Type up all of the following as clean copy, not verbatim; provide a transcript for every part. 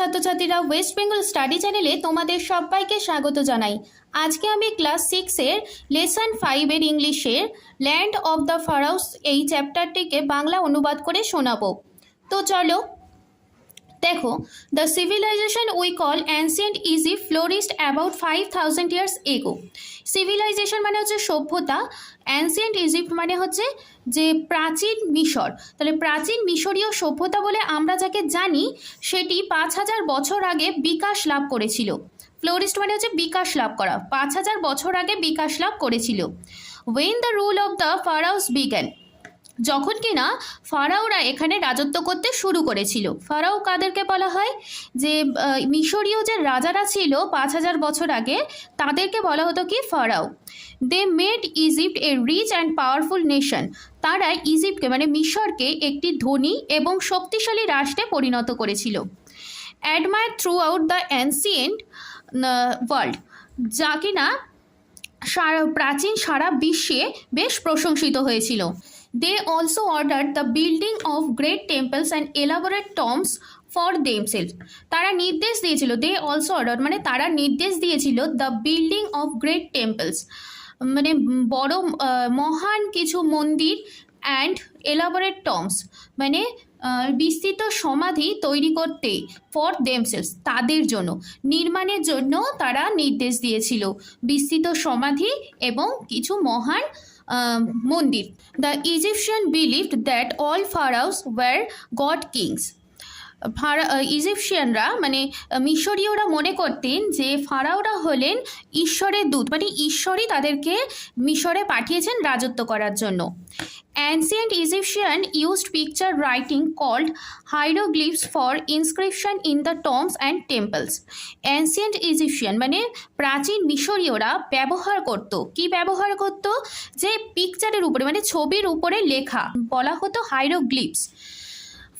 ছাত্রছাত্রীরা West Bengal study চ্যানেলে তোমাদের সবাইকে স্বাগত জানাই। আজকে আমি ক্লাস 6-এর লেসন 5-এর ইংলিশের ল্যান্ড অফ দ্য ফারাওস এই চ্যাপ্টারটিকে বাংলা অনুবাদ করে শোনাবো। তো চলো দেখো, the civilisation we call ancient Egypt flourished about 5000 years ago. Civilisation মানে হচ্ছে সভ্যতা, অ্যানসিয়েন্ট ইজিপ্ট মানে হচ্ছে যে প্রাচীন মিশর। তাহলে প্রাচীন মিশরীয় সভ্যতা বলে আমরা যাকে জানি সেটি 5000 বছর আগে বিকাশ লাভ করেছিল। ফ্লোরিস্ট মানে হচ্ছে বিকাশ লাভ করা, 5000 বছর আগে বিকাশ লাভ করেছিল। When the rule of the pharaohs began, যখন কিনা ফারাওরা এখানে রাজত্ব করতে শুরু করেছিল। ফারাও কাদেরকে বলা হয়? যে মিশরীয় যে রাজারা ছিল 5000 বছর আগে, তাদেরকে বলা হতো কি? ফারাও। They made Egypt a rich and powerful nation. তারা ইজিপ্টকে মানে মিশরকে একটি ধনী এবং শক্তিশালী রাষ্ট্রে পরিণত করেছিল। Admire through out the ancient world, যা কিনা প্রাচীন সারা বিশ্বে বেশ প্রশংসিত হয়েছিল। They also ordered the building of great temples and elaborate tombs for themselves. তারা নির্দেশ দিয়েছিল, they also ordered মানে তারা নির্দেশ দিয়েছিল the building of great temples মানে বড় মহান কিছু মন্দির অ্যান্ড elaborate tombs মানে বিস্তৃত সমাধি তৈরি করতে ফর দেমসেলস তাদের জন্য, নির্মাণের জন্য তারা নির্দেশ দিয়েছিল বিস্তৃত সমাধি এবং কিছু মহান মন্দির। The Egyptian believed that all pharaohs were god kings. ইজিপশিয়ানরা মানে মিশরীয়রা মনে করতেন যে ফারাওরা হলেন ঈশ্বরের দূত, মানে ঈশ্বরই তাদেরকে মিশরে পাঠিয়েছেন রাজত্ব করার জন্য। Ancient Egyptian used picture writing called hieroglyphs for inscription in the tombs and temples. Ancient Egyptian মানে প্রাচীন মিশরীয়রা ব্যবহার করত, কি ব্যবহার করত? যে পিকচারের উপরে মানে ছবির উপরে লেখা বলা হতো হাইরোগ্লিফস।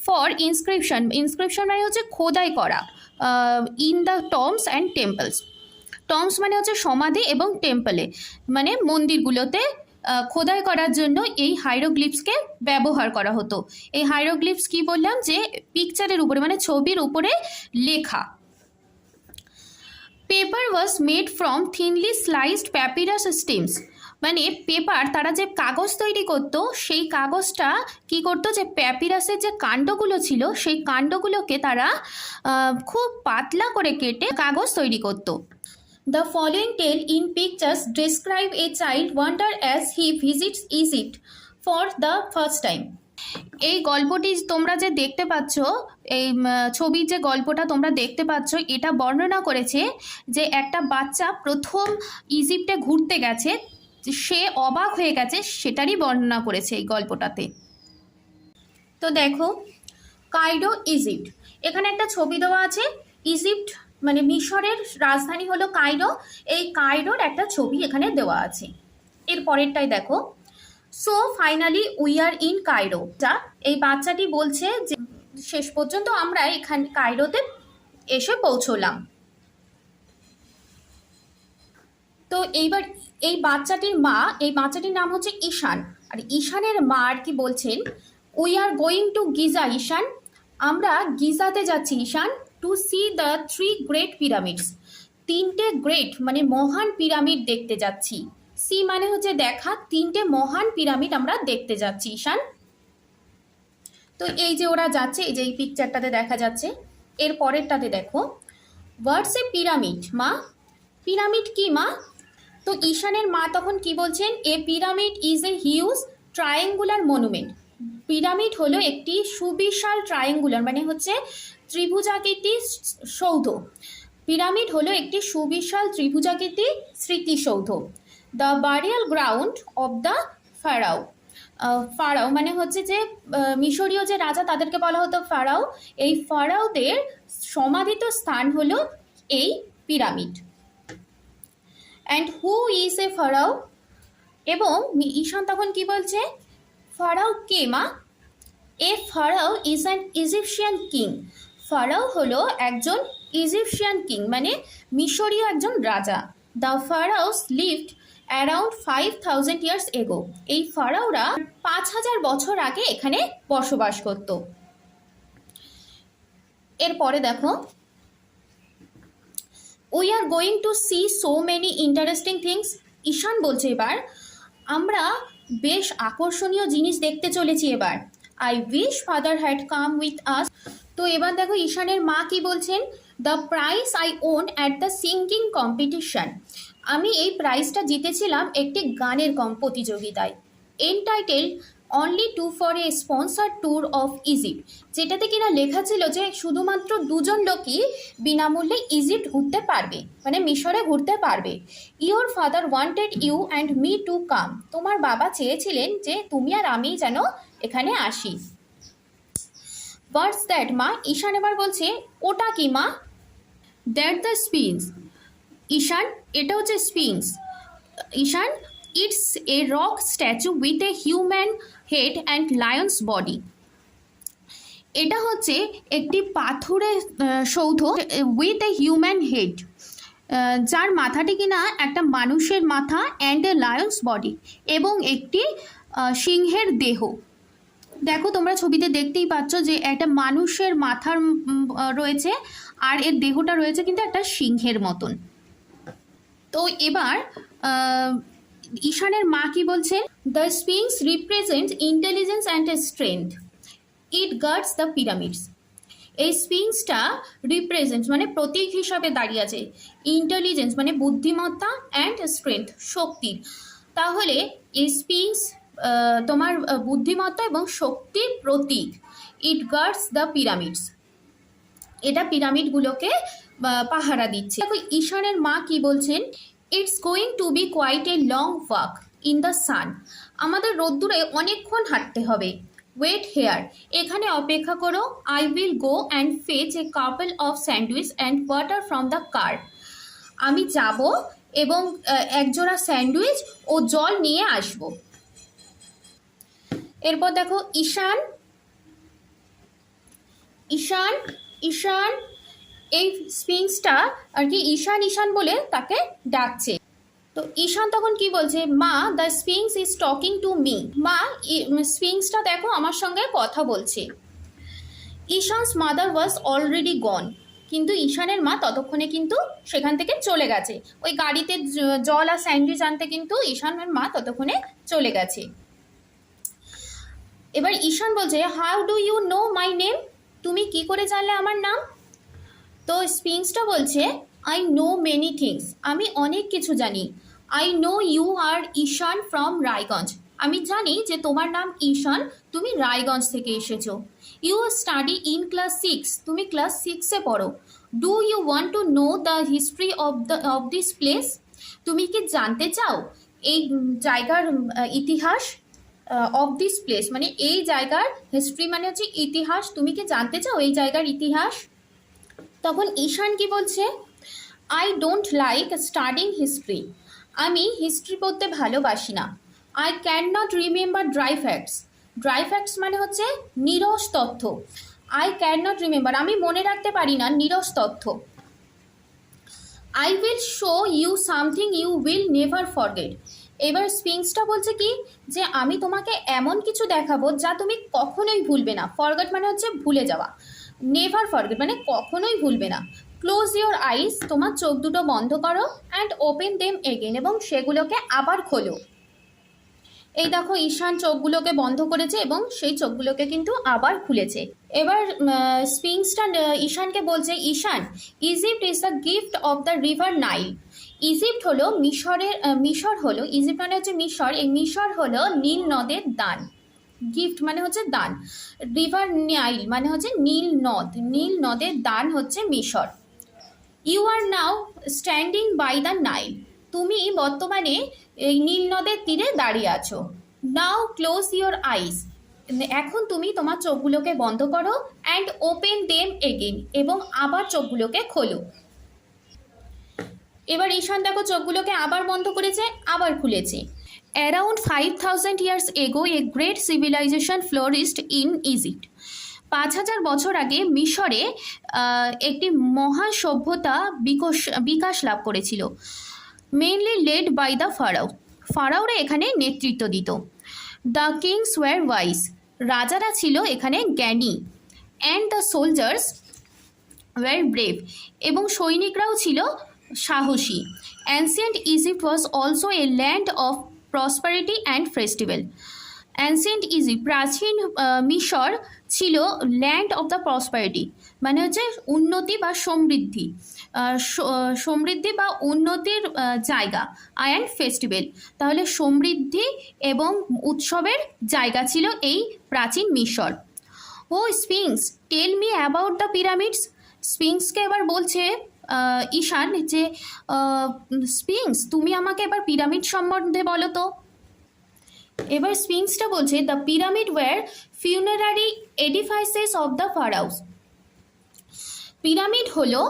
ফর ইনস্ক্রিপশন, ইনস্ক্রিপশন মানে হচ্ছে খোদাই করা, ইন দ্য টম্বস অ্যান্ড টেম্পলস। টম্বস মানে হচ্ছে সমাধি এবং টেম্পলে মানে মন্দিরগুলোতে খোদাই করার জন্য এই হাইরোগ্লিফসকে ব্যবহার করা হতো। এই হাইরোগ্লিফস কি বললাম? যে পিকচারের উপরে মানে ছবির উপরে লেখা। Paper was made from thinly sliced papyrus stems মানে পেপার, তারা যে কাগজ তৈরি করত সেই কাগজটা কি করত? যে প্যাপিরাসের যে কাণ্ডগুলো ছিল সেই কাণ্ডগুলোকে তারা খুব পাতলা করে কেটে কাগজ তৈরি করত। The following tale in pictures describe a child wonder as he visits Egypt for the first time. এই গল্পটি তোমরা যে দেখতে পাচ্ছ, এই ছবির যে গল্পটা তোমরা দেখতে পাচ্ছ, এটা বর্ণনা করেছে যে একটা বাচ্চা প্রথম ইজিপ্টে ঘুরতে গেছে, সে অবাক হয়ে গেছে, সেটারই বর্ণনা করেছে এই গল্পটাতে। তো দেখো, কায়রো ইজিপ্ট, এখানে একটা ছবি দেওয়া আছে। ইজিপ্ট মানে মিশরের রাজধানী হলো কায়রো, এই কায়রোর একটা ছবি এখানে দেওয়া আছে। এর পরেরটাই দেখো, so finally we are in Cairo. যা এই বাচ্চাটি বলছে যে শেষ পর্যন্ত আমরা এখানে কায়রোতে এসে পৌঁছলাম। তো এইবার এই বাচ্চাটির মা, এই বাচ্চাটির নাম হচ্ছে ঈশান, আর ঈশানের মা আর কি বলছেন, we are going to Giza Ishan, আমরা গিজাতে যাচ্ছি Ishan, to see the 3 great pyramids, 3টে গ্রেট মানে মহান পিরামিড দেখতে যাচ্ছি। সি মানে হচ্ছে দেখা, 3টে মহান পিরামিড আমরা দেখতে যাচ্ছি ঈশান। তো এই যে ওরা যাচ্ছে, এই যে এই পিকচারটাতে দেখা যাচ্ছে। এর পরেরটাতে দেখো, হোয়াটস এ পিরামিড মা, পিরামিড কি মা? তো ঈশানের মা তখন কি বলছেন? A pyramid is a huge triangular monument. Pyramid হলো একটি সুবিশাল ট্রায়াঙ্গুলার মানে হচ্ছে ত্রিভুজাকৃতি সৌধ। পিরামিড হলো একটি সুবিশাল ত্রিভুজাকৃতি স্মৃতিসৌধ। The burial ground of the pharaoh, pharaoh মানে হচ্ছে যে মিশরীয় যে রাজা তাদেরকে বলা হতো ফারাও। এই ফারাওদের সমাধিত স্থান হলো এই pyramid. And who is a pharaoh, এবং ঈশান তখন কি বলছে? ফারাও কে মা? A pharaoh is an Egyptian king. Pharaoh হলো একজন ইজিপশিয়ান কিং মানে মিশরীয় একজন রাজা। The pharaohs lived around 5000 years ago, এই ফারাওরা 5000 বছর আগে এখানে বসবাস করত। এরপরে দেখো, we are going to see so many interesting things. Ishan বলছে এবার আমরা বেশ আকর্ষণীয় জিনিস দেখতে চলেছি এবার। I wish father had come with us. তো এবার দেখো ঈশানের মা কি বলছেন, the prize I won at the singing competition. আমি এই প্রাইজটা জিতেছিলাম একটি গানের প্রতিযোগিতায়, entitle only to for a sponsor tour of Egypt, যেটাতে কিনা লেখা ছিল যে শুধুমাত্র দুজন লোকই বিনামূল্যে ইজিপ্ট ঘুরতে পারবে, মানে মিশরে ঘুরতে পারবে। Your father wanted you and me to come. তোমার বাবা চেয়েছিলেন যে তুমি আর আমি যেন এখানে আসি। হোয়াটস দ্যাট মা? ঈশান এবার বলছে ওটা কি মা? That the স্পিংস। ঈশান এটা হচ্ছে sphinx. Ishan it's a rock statue with a human head and lion's body. এটা হচ্ছে একটি পাথরের সৌধ উইথ এ হিউম্যান হেড, যার মাথাটি কিনা একটা মানুষের মাথা, অ্যান্ড এ লায়ন্স বডি, এবং একটি সিংহের দেহ। দেখো তোমরা ছবিতে দেখতেই পাচ্ছ যে একটা মানুষের মাথার রয়েছে আর এর দেহটা রয়েছে কিন্তু একটা সিংহের মতন। তো এবার ঈশানের মা কি বলছেন, the স্পিংস represent intelligence and strength, it guards the pyramids. এই স্পিংসটা রিপ্রেজেন্ট মানে প্রতীক হিসাবে দাঁড়িয়ে আছে, ইন্টেলিজেন্স মানে বুদ্ধিমত্তা, অ্যান্ড স্ট্রেংথ শক্তির। তাহলে এই স্পিংস তোমার বুদ্ধিমত্তা এবং শক্তির প্রতীক। ইট গার্ডস দ্য পিরামিডস, এটা পিরামিডগুলোকে পাহারা দিচ্ছে। দেখো ঈশানের মা কি বলছেন, it's going to be quite a long walk in the sun. আমাদের রোদ্দুরে অনেকক্ষণ হাঁটতে হবে। ওয়েট হেয়ার, এখানে অপেক্ষা করো। I will go and fetch A couple of sandwich and water from the car. আমি যাব এবং একজোড়া স্যান্ডউইচ ও জল নিয়ে আসব। এরপর দেখো ঈশান ঈশান ঈশান এই স্পিংসটা আর কি ঈশান ঈশান বলে তাকে ডাকছে। তো ঈশান তখন কি বলছে, মা the স্পিংস is talking to me. মা স্পিংসটা দেখো আমার সঙ্গে কথা বলছে। ঈশানস মাদার ওয়াজ অলরেডি গন। কিন্তু ঈশানের মা ততক্ষণে কিন্তু সেখান থেকে চলে গেছে, ওই গাড়িতে জল আর স্যান্ডউইচ আনতে কিন্তু ঈশানের মা ততক্ষণে চলে গেছে। এবার ঈশান বলছে, how do you know my name? তুমি কি করে জানলে আমার নাম? তো স্পিংসটা বলছে, আই নো মেনি থিংস। আমি অনেক কিছু জানি। I know you are Ishan from Raiganj. আমি জানি যে তোমার নাম ঈশান, তুমি রায়গঞ্জ থেকে এসেছো। ইউ স্টাডি ইন ক্লাস 6, তুমি ক্লাস 6-এ পড়ো। Do you want to know the history of this place? তুমি কি জানতে চাও এই জায়গার ইতিহাস? অফ দিস প্লেস মানে এই জায়গার, হিস্ট্রি মানে হচ্ছে ইতিহাস। তুমি কি জানতে চাও এই জায়গার ইতিহাস? তখন ঈশান কি বলছে, I don't like studying history. আমি হিস্ট্রি পড়তে ভালোবাসি না। I can not remember dry facts. Dry facts মানে হচ্ছে নিরস তথ্য। আই ক্যান নট রিমেম্বার, আমি মনে রাখতে পারি না নিরস তথ্য। I will show you something you will never forget. এবার স্পিংসটা বলছে কি, যে আমি তোমাকে এমন কিছু দেখাবো যা তুমি কখনোই ভুলবে না। ফরগেট মানে হচ্ছে ভুলে যাওয়া, নেভার ফরগেট মানে কখনোই ভুলবে না। ক্লোজ ইওর আইস, তোমার চোখ দুটো বন্ধ করো। অ্যান্ড ওপেন দেম এগেন, এবং সেগুলোকে আবার খোলো। এই দেখো ঈশান চোখগুলোকে বন্ধ করেছে এবং সেই চোখগুলোকে কিন্তু আবার খুলেছে। এবার স্পিংসটা ঈশানকে বলছে, Ishan Egypt is the gift of the river Nile. Egypt হলো মিশর হলো, ইজিপ্ট মানে হচ্ছে মিশর, এই মিশর হলো নীল নদের দান। গিফট মানে হচ্ছে দান। রিভার নাইল মানে হচ্ছে নীল নদ, নীল নদের দান হচ্ছে মিশর। You are now standing by the Nile. তুমি বর্তমানে এই নীল নদের তীরে দাঁড়িয়ে আছো। নাও ক্লোজ ইওর আইস, এখন তুমি তোমার চোখগুলোকে বন্ধ করো। অ্যান্ড ওপেন দেম এগেন, এবং আবার চোখগুলোকে খোলো। এবার ঈশান দেখো চোখগুলোকে আবার বন্ধ করেছে, আবার খুলেছে। Around 5000 years ago a great civilization flourished in Egypt. 5000 বছর আগে মিশরে একটি মহা সভ্যতা বিকাশ লাভ করেছিল। Mainly led by the pharaoh. ফারাওরা এখানে নেতৃত্ব দিত। দ্য কিংস ওয়ার ওয়াইজ, রাজারা ছিল এখানে জ্ঞানী। And the soldiers were brave, এবং সৈনিকরাও ছিল সাহসী। Ancient Egypt was also a land of prosperity and festival. Ancient Egypt মিশর ছিল ল্যান্ড অফ দ্য প্রসপারিটি, মানে হচ্ছে উন্নতি বা সমৃদ্ধি, সমৃদ্ধি বা উন্নতির জায়গা, অ্যান্ড ফেস্টিভ্যাল, তাহলে সমৃদ্ধি এবং উৎসবের জায়গা ছিল এই প্রাচীন মিশর। Oh sphinx, tell me about the pyramids. স্পিংসকে এবার বলছে ঈশান যে স্পিংস তুমি আমাকে এবার পিরামিড সম্বন্ধে বলো তো। এবার স্পিংসটা বলছে the pyramid were funerary edifices of the pharaohs. Pyramid হলো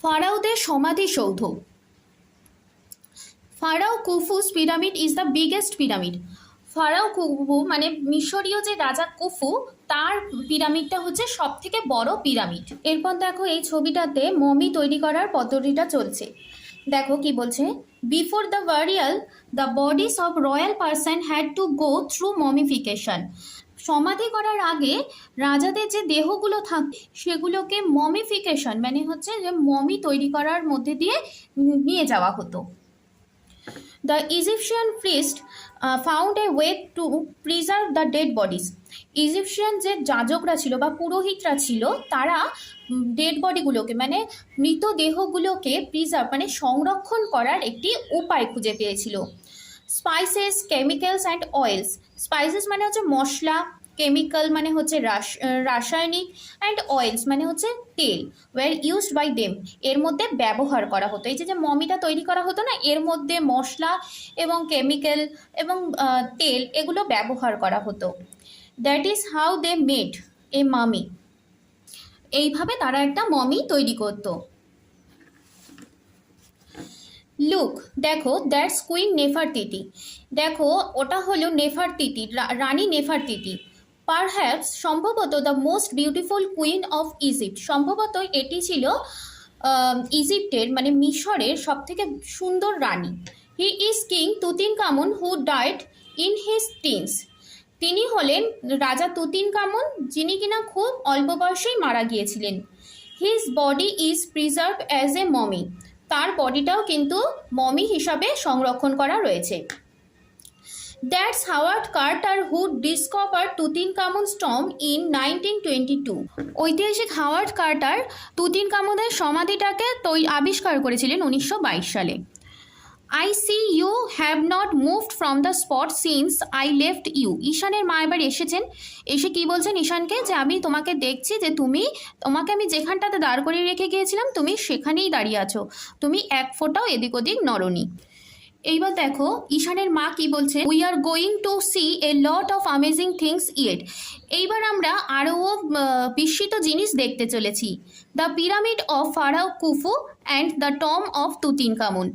ফারাওদের সমাধিসৌধ। Pharaoh Khufu's pyramid is the biggest pyramid. Pharaoh Khufu মানে মিশরীয় যে রাজা কুফু, তার পিরামিডটা হচ্ছে সব থেকে বড় পিরামিড। এরপর দেখো এই ছবিটাতে মমি তৈরি করার পদ্ধতিটা চলছে। দেখো কি বলছে, before the burial the bodies of royal person had to go through mummification. সমাধি করার আগে রাজাদের যে দেহগুলো থাকে সেগুলোকে মমিফিকেশন মানে হচ্ছে যে মমি তৈরি করার মধ্যে দিয়ে নিয়ে যাওয়া হতো। The Egyptian priest found a way to preserve the dead bodies. Egyptian যে যাজকরা ছিল বা পুরোহিতরা ছিল, তারা ডেড বডিগুলোকে মানে মৃতদেহগুলোকে প্রিজার্ভ মানে সংরক্ষণ করার একটি উপায় খুঁজে পেয়েছিল। Spices, chemicals and oils. Spices মানে হচ্ছে মশলা, কেমিক্যাল মানে হচ্ছে রাসায়নিক, অ্যান্ড অয়েলস মানে হচ্ছে তেল, ওয়ার ইউজড বাই দেম এর মধ্যে ব্যবহার করা হতো। এই যে মমিটা তৈরি করা হতো না, এর মধ্যে মশলা এবং কেমিক্যাল এবং তেল এগুলো ব্যবহার করা হতো। That is how they made a mummy. এইভাবে তারা একটা মমি তৈরি করতো। লুক, দেখো দ্যাটস কুইন নেফারতিতি। দেখো ওটা হলো নেফারতিতি, রানী নেফারতিতি। পারহ্যাপস সম্ভবত the most beautiful queen of Egypt. সম্ভবত এটি ছিল ইজিপ্টের মানে মিশরের সব থেকে সুন্দর রানী। He is king Tutankhamun who died in his teens. তিনি হলেন রাজা তুতিনকামুন, যিনি কিনা খুব অল্প বয়সেই মারা গিয়েছিলেন। His body is preserve as a mummy. তার বডিটাও কিন্তু মমি হিসাবে সংরক্ষণ করা রয়েছে। That's Howard Carter who discover Tutankhamun's tomb in 1922। ঐতিহাসিক হাওয়ার্ড কার্টার তুতিনকামুনের সমাধিটাকে আবিষ্কার করেছিলেন 1922 সালে। I see you have not moved from the spot since I left you. ঈশানের মা এবার এসেছেন, এসে কি বলছেন ঈশানকে যে আমি তোমাকে দেখছি যে তোমাকে আমি যেখানটাতে দাঁড় করিয়ে রেখে গিয়েছিলাম তুমি সেখানেই দাঁড়িয়ে আছো, তুমি এক ফোঁটাও এদিক ওদিক নড়নি। এইবার দেখো ঈশানের মা কি বলছে, we are going to see a lot of amazing things yet. এইবার আমরা আরও বিস্মিত জিনিস দেখতে চলেছি। The pyramid of pharaoh Khufu and the tomb of Tutankhamun.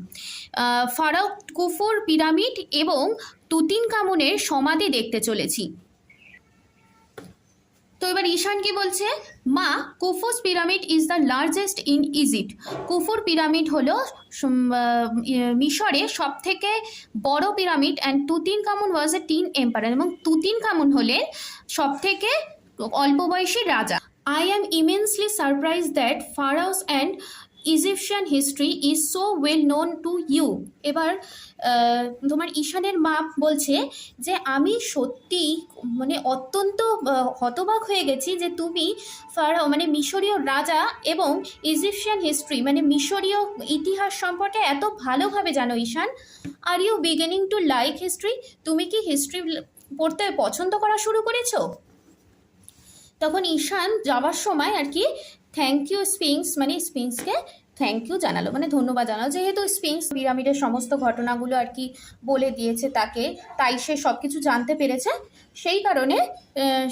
Pharaoh কুফুর পিরামিড এবং তুতিনকামুনের সমাধি দেখতে চলেছি। তো এবার ঈশান কি বলছে, মা Khufu's pyramid is the largest in Egypt. কুফুর পিরামিড হলো মিশরের সব থেকে বড় pyramid, and Tutankhamun was a teen empire, এবং তুতিনকামুন হলেন সব থেকে অল্প বয়সী রাজা। I am immensely surprise that pharaohs and Egyptian history is so well known to you. এবার তোমার ঈশানের মা বলছে যে আমি সত্যি মানে অত্যন্ত হতবাক হয়ে গেছি যে তুমি ফারাও মানে মিশরীয় রাজা এবং ইজিপশিয়ান হিস্ট্রি মানে মিশরীয় ইতিহাস সম্পর্কে এত ভালোভাবে জানো Ishan. Are you beginning to like history. তুমি কি হিস্ট্রি পড়তে পছন্দ করা শুরু করেছো? তখন ঈশান যাওয়ার সময় আর কি থ্যাংক ইউ স্পিংস মানে স্পিংসকে থ্যাংক ইউ জানালো, মানে ধন্যবাদ জানালো, যেহেতু স্পিংস পিরামিডের সমস্ত ঘটনাগুলো আর কি বলে দিয়েছে তাকে, তাই সে সব কিছু জানতে পেরেছে, সেই কারণে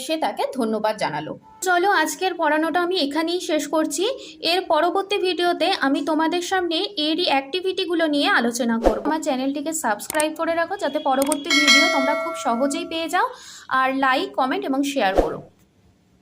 সে তাকে ধন্যবাদ জানালো। চলো আজকের পড়ানোটা আমি এখানেই শেষ করছি। এর পরবর্তী ভিডিওতে আমি তোমাদের সামনে এরই অ্যাক্টিভিটিগুলো নিয়ে আলোচনা করব। আমার চ্যানেলটিকে সাবস্ক্রাইব করে রাখো যাতে পরবর্তী ভিডিও তোমরা খুব সহজেই পেয়ে যাও, আর লাইক, কমেন্ট এবং শেয়ার করো।